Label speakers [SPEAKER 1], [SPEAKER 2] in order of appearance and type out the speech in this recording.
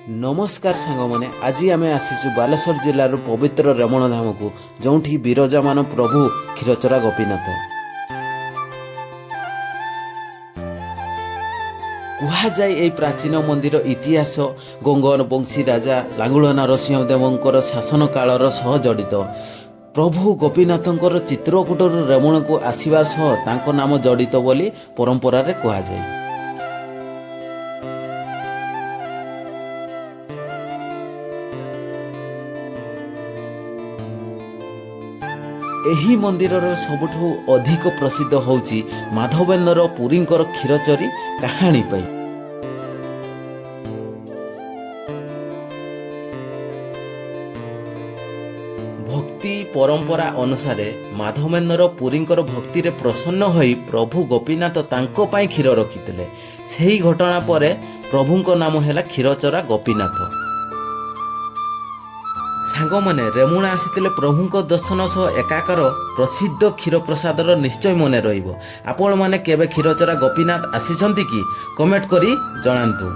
[SPEAKER 1] नमस्कार सांगमाने आज आम आसीचु बालेश्वर जिलार पवित्र रेमण धाम को जो विराजमान प्रभु क्षीरचोरा गोपीनाथ कुहाଯାଏ। ଏହି प्राचीन मंदिर इतिहास गंगन वंशी राजा लांगुल नरसिंह देवंकर शासन कालर सह जड़ित। प्रभु गोपीनाथंकर चित्रकूटर रेमण को आसवा सह तांको नाम जड़ित बोली परंपरा रे कुहाଯାଏ। ଏହି ମନ୍ଦିରର ସବୁଠୁ ଅଧିକ ପ୍ରସିଦ୍ଧ ହେଉଛି ମାଧବେନ୍ଦ୍ର ପୁରୀଙ୍କର କ୍ଷୀରଚୋରୀ କାହାଣୀ ପାଇଁ। ଭକ୍ତି ପରମ୍ପରା ଅନୁସାରେ ମାଧବେନ୍ଦ୍ର ପୁରୀଙ୍କର ଭକ୍ତିରେ ପ୍ରସନ୍ନ ହୋଇ ପ୍ରଭୁ ଗୋପୀନାଥ ତାଙ୍କ ପାଇଁ କ୍ଷୀର ରଖିଥିଲେ। ସେହି ଘଟଣା ପରେ ପ୍ରଭୁଙ୍କ ନାମ ହେଲା କ୍ଷୀରଚୋରା ଗୋପୀନାଥ। ସାଙ୍ଗମାନେ ରେମୁଣା ଆସିଥିଲେ ପ୍ରଭୁଙ୍କ ଦର୍ଶନ ସହ ଏକାକାର ପ୍ରସିଦ୍ଧ କ୍ଷୀରପ୍ରସାଦର ନିଶ୍ଚୟ ମନେ ରହିବ। ଆପଣମାନେ କେବେ କ୍ଷୀରଚୋରା ଗୋପୀନାଥ ଆସିଛନ୍ତି କି? କମେଣ୍ଟ କରି ଜଣାନ୍ତୁ।